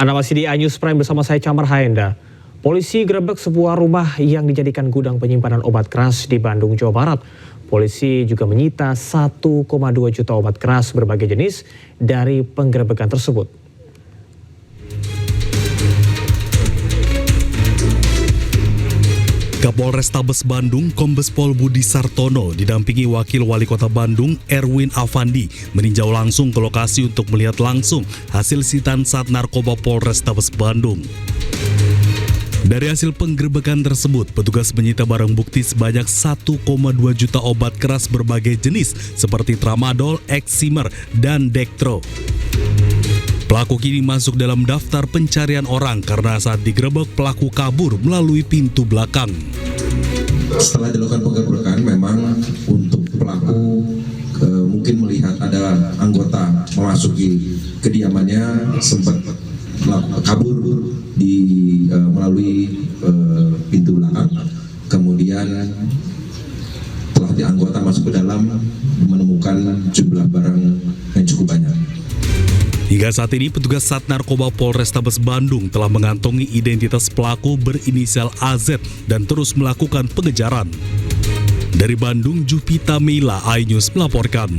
Anda masih di iNews Prime bersama saya Camar Haenda. Polisi gerebek sebuah rumah yang dijadikan gudang penyimpanan obat keras di Bandung, Jawa Barat. Polisi juga menyita 1,2 juta obat keras berbagai jenis dari penggerebekan tersebut. Kapolrestabes Bandung, Kombes Pol Budi Sartono didampingi Wakil Wali Kota Bandung, Erwin Afandi, meninjau langsung ke lokasi untuk melihat langsung hasil sitaan Sat Narkoba Polrestabes Bandung. Dari hasil penggerebekan tersebut, petugas menyita barang bukti sebanyak 1,2 juta obat keras berbagai jenis seperti Tramadol, Eximer, dan Dextro. Pelaku kini masuk dalam daftar pencarian orang karena saat digerebek pelaku kabur melalui pintu belakang. Setelah dilakukan penggerebekan, memang untuk pelaku mungkin melihat ada anggota memasuki kediamannya, sempat kabur melalui pintu belakang. Kemudian setelah anggota masuk ke dalam, menemukan jumlah barang yang cukup banyak. Hingga saat ini, petugas Sat Narkoba Polrestabes Bandung telah mengantongi identitas pelaku berinisial AZ dan terus melakukan pengejaran. Dari Bandung, Jupita Mila, iNews melaporkan.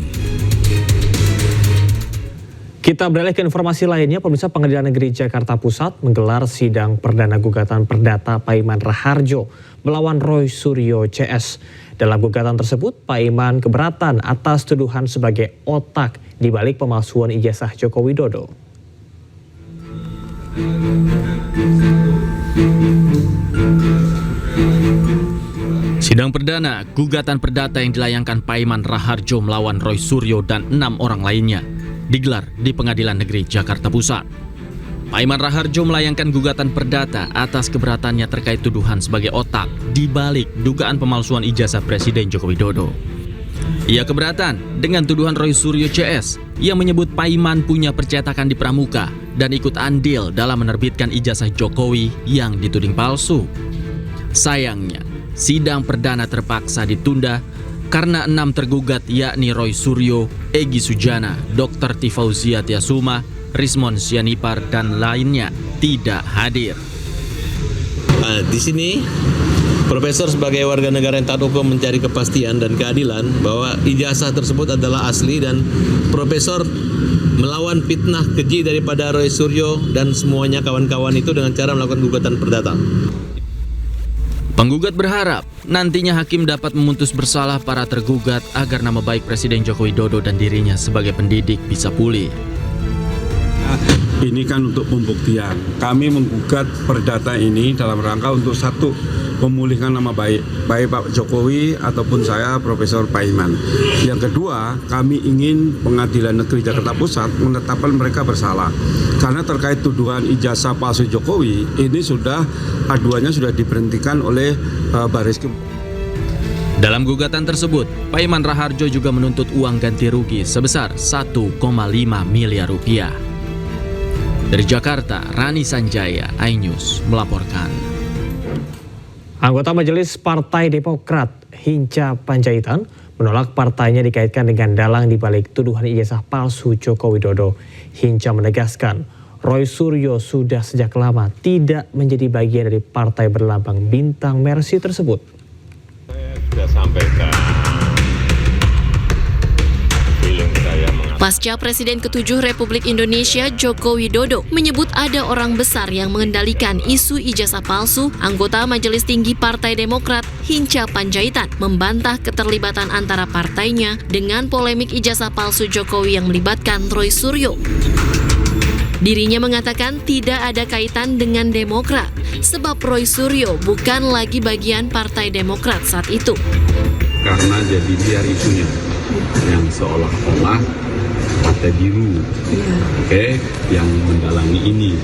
Kita beralih ke informasi lainnya. Pemirsa, Pengadilan Negeri Jakarta Pusat menggelar sidang perdana gugatan perdata Paiman Raharjo melawan Roy Suryo CS. Dalam gugatan tersebut, Paiman keberatan atas tuduhan sebagai otak di balik pemalsuan ijazah Joko Widodo. Sidang perdana gugatan perdata yang dilayangkan Paiman Raharjo melawan Roy Suryo dan 6 orang lainnya digelar di Pengadilan Negeri Jakarta Pusat. Paiman Raharjo melayangkan gugatan perdata atas keberatannya terkait tuduhan sebagai otak di balik dugaan pemalsuan ijazah Presiden Joko Widodo. Ia keberatan dengan tuduhan Roy Suryo CS yang menyebut Paiman punya percetakan di Pramuka dan ikut andil dalam menerbitkan ijazah Jokowi yang dituding palsu. Sayangnya, sidang perdana terpaksa ditunda karena 6 tergugat yakni Roy Suryo, Egy Sujana, Dr. Tifauzia Tiasuma, Rismon Sianipar, dan lainnya tidak hadir. Di sini, Profesor sebagai warga negara yang taat hukum mencari kepastian dan keadilan bahwa ijazah tersebut adalah asli dan Profesor melawan fitnah keji daripada Roy Suryo dan semuanya kawan-kawan itu dengan cara melakukan gugatan perdata. Penggugat berharap nantinya hakim dapat memutus bersalah para tergugat agar nama baik Presiden Joko Widodo dan dirinya sebagai pendidik bisa pulih. Ini kan untuk pembuktian. Kami menggugat perdata ini dalam rangka untuk satu, memulihkan nama baik Pak Jokowi ataupun saya Profesor Paiman. Yang kedua, kami ingin Pengadilan Negeri Jakarta Pusat menetapkan mereka bersalah. Karena terkait tuduhan ijazah palsu Jokowi, ini aduannya sudah diberhentikan oleh Baris Krim. Dalam gugatan tersebut, Paiman Raharjo juga menuntut uang ganti rugi sebesar 1,5 miliar rupiah. Dari Jakarta, Rani Sanjaya, iNews melaporkan. Anggota Majelis Partai Demokrat Hinca Panjaitan menolak partainya dikaitkan dengan dalang di balik tuduhan ijazah palsu Joko Widodo. Hinca menegaskan Roy Suryo sudah sejak lama tidak menjadi bagian dari partai berlambang bintang Mercy tersebut. Saya sudah sampaikan. Pasca Presiden ke-7 Republik Indonesia Joko Widodo menyebut ada orang besar yang mengendalikan isu ijazah palsu, anggota Majelis Tinggi Partai Demokrat Hinca Panjaitan membantah keterlibatan antara partainya dengan polemik ijazah palsu Jokowi yang melibatkan Roy Suryo. Dirinya mengatakan tidak ada kaitan dengan Demokrat, sebab Roy Suryo bukan lagi bagian Partai Demokrat saat itu. Karena jadi biar isunya yang seolah-olah partai biru, yang mendalangi ini.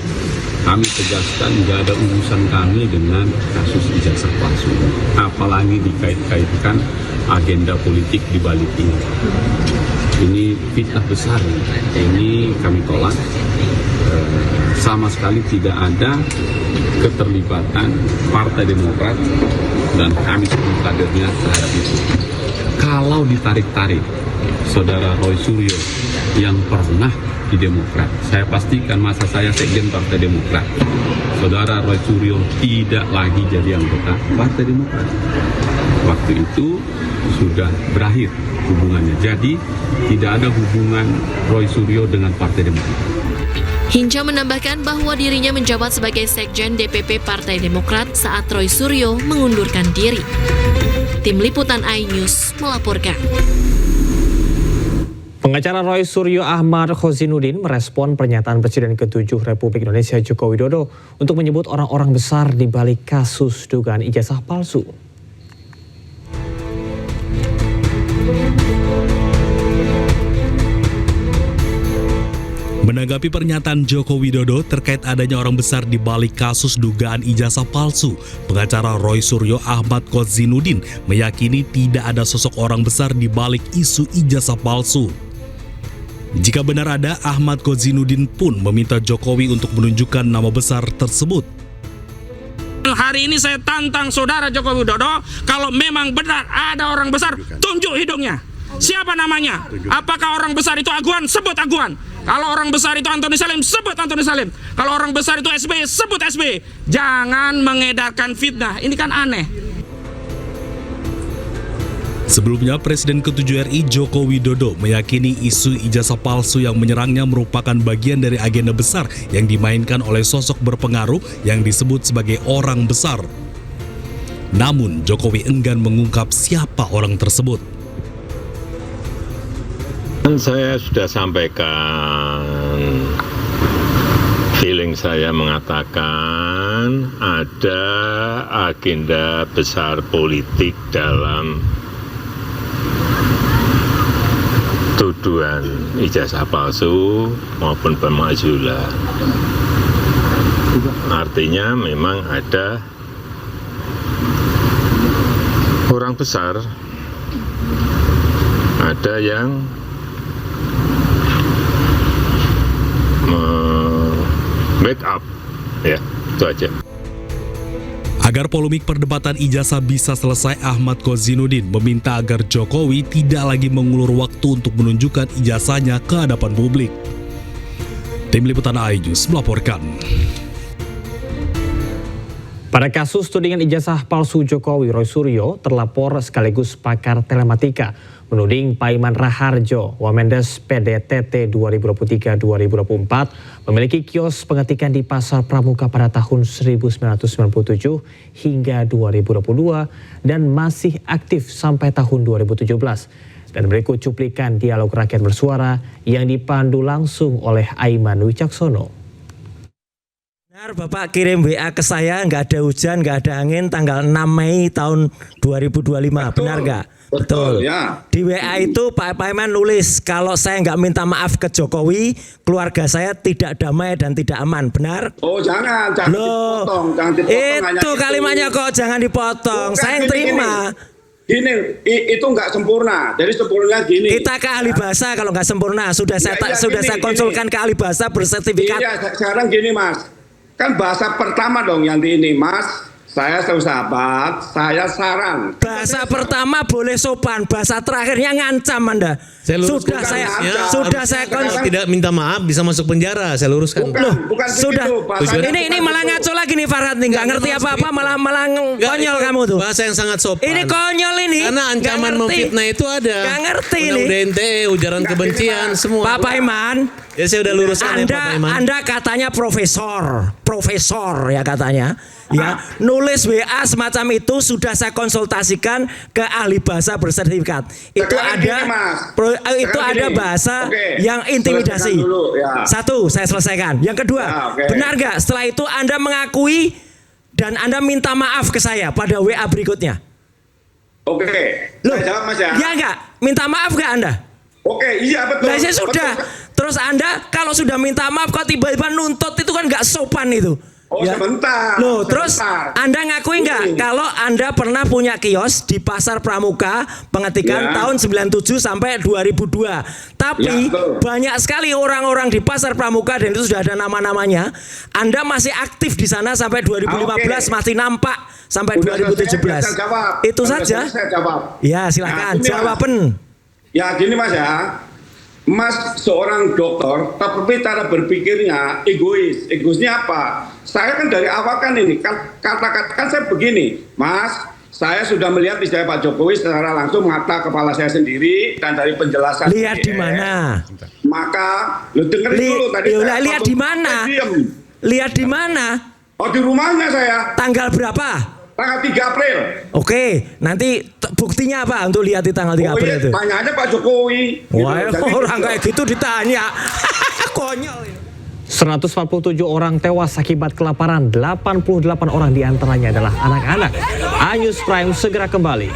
Kami tegaskan nggak ada urusan kami dengan kasus ijazah palsu, apalagi dikait-kaitkan agenda politik di balik ini. Ini fitnah besar, ini kami tolak. Sama sekali tidak ada keterlibatan Partai Demokrat dan kami seluruh kadernya terhadap itu. Kalau ditarik-tarik, Saudara Roy Suryo yang pernah di Demokrat. Saya pastikan masa saya sekjen Partai Demokrat, Saudara Roy Suryo tidak lagi jadi anggota Partai Demokrat. Waktu itu sudah berakhir hubungannya. Jadi tidak ada hubungan Roy Suryo dengan Partai Demokrat. Hinca menambahkan bahwa dirinya menjabat sebagai Sekjen DPP Partai Demokrat saat Roy Suryo mengundurkan diri. Tim Liputan iNews melaporkan. Pengacara Roy Suryo Ahmad Khozinuddin merespon pernyataan Presiden ke-7 Republik Indonesia Joko Widodo untuk menyebut orang-orang besar di balik kasus dugaan ijazah palsu. Menanggapi pernyataan Joko Widodo terkait adanya orang besar di balik kasus dugaan ijazah palsu, pengacara Roy Suryo Ahmad Khozinuddin meyakini tidak ada sosok orang besar di balik isu ijazah palsu. Jika benar ada, Ahmad Khozinuddin pun meminta Jokowi untuk menunjukkan nama besar tersebut. Hari ini saya tantang saudara Joko Widodo, kalau memang benar ada orang besar, tunjuk hidungnya. Siapa namanya? Apakah orang besar itu Aguan? Sebut Aguan. Kalau orang besar itu Antoni Salim, sebut Antoni Salim. Kalau orang besar itu SBY, sebut SBY. Jangan mengedarkan fitnah, ini kan aneh. Sebelumnya, Presiden ke-7 RI Joko Widodo meyakini isu ijazah palsu yang menyerangnya merupakan bagian dari agenda besar yang dimainkan oleh sosok berpengaruh yang disebut sebagai orang besar. Namun, Jokowi enggan mengungkap siapa orang tersebut. Saya sudah sampaikan, feeling saya mengatakan ada agenda besar politik dalam tuduhan ijazah palsu maupun pemakzulan. Artinya memang ada orang besar, ada yang backup, ya, itu aja. Agar polemik perdebatan ijazah bisa selesai, Ahmad Khozinuddin meminta agar Jokowi tidak lagi mengulur waktu untuk menunjukkan ijazahnya ke hadapan publik. Tim Liputan iNews melaporkan. Pada kasus tudingan ijazah palsu Jokowi, Roy Suryo terlapor sekaligus pakar telematika menuding Paiman Raharjo, Wamendes PDTT 2023-2024, memiliki kios pengetikan di Pasar Pramuka pada tahun 1997 hingga 2022 dan masih aktif sampai tahun 2017. Dan berikut cuplikan dialog rakyat bersuara yang dipandu langsung oleh Aiman Wicaksono. Benar, Bapak kirim WA ke saya, nggak ada hujan, nggak ada angin, tanggal 6 Mei tahun 2025, benar nggak? Betul. Ya. Di WA itu Pak Paiman nulis, kalau saya nggak minta maaf ke Jokowi, keluarga saya tidak damai dan tidak aman, benar? Oh jangan dipotong, jangan dipotong. Itu kalimatnya kok jangan dipotong, bukan, saya yang terima. Gini, itu nggak sempurna. Jadi sempurnanya gini. Kita ke ahli bahasa kalau nggak sempurna, sudah saya konsulkan ke ahli bahasa bersertifikat. Iya, sekarang gini Mas, kan bahasa pertama dong yang di ini Mas. Saya sahabat, saya saran. Bahasa pertama boleh sopan, bahasa terakhirnya ngancam Anda. Sudah saya tidak minta maaf bisa masuk penjara, saya luruskan. Bukan sudah. Ini malah ngaco lagi nih Farhad nih, nggak ngerti apa-apa malah konyol kamu tuh. Bahasa yang sangat sopan. Ini konyol ini. Karena ancaman memfitnah itu ada. Nggak ngerti ini. UNT, ujaran kebencian semua. Pak Paiman. Ya saya udah luruskan Anda katanya profesor ya katanya. Ya, nulis WA semacam itu sudah saya konsultasikan ke ahli bahasa bersertifikat. Itu ada bahasa yang intimidasi. Satu, saya selesaikan. Yang kedua, benar nggak setelah itu Anda mengakui dan Anda minta maaf ke saya pada WA berikutnya? Loh, saya jawab Mas ya. Ya nggak? Minta maaf nggak Anda? Iya betul. Nah, saya sudah. Terus Anda kalau sudah minta maaf kok tiba-tiba nuntut, itu kan nggak sopan itu. Sebentar. Loh, terus Anda ngakui nggak kalau Anda pernah punya kios di Pasar Pramuka pengetikan tahun 97 sampai 2002. Tapi banyak sekali orang-orang di Pasar Pramuka dan itu sudah ada nama-namanya. Anda masih aktif di sana sampai 2015, masih nampak sampai 2017. Itu saja. Saya jawab. Ya, silakan jawaban. Ya gini Mas ya. Mas seorang dokter, tapi cara berpikirnya egois. Egoisnya apa? Saya kan dari awal kan ini, kata-kata saya begini, Mas, saya sudah melihat misalnya Pak Jokowi secara langsung mata kepala saya sendiri dan dari penjelasan. Lihat di mana? Maka, lu dengerin dulu tadi. Lihat di mana? Lihat di mana? Oh, di rumahnya saya. Tanggal berapa? Tanggal 3 April. Oke, nanti buktinya apa untuk lihat di tanggal 3 April itu? Tanya aja Pak Jokowi. Wah, orang kayak gitu ditanya. Konyol. 147 orang tewas akibat kelaparan, 88 orang diantaranya adalah anak-anak. Anyus Prime segera kembali.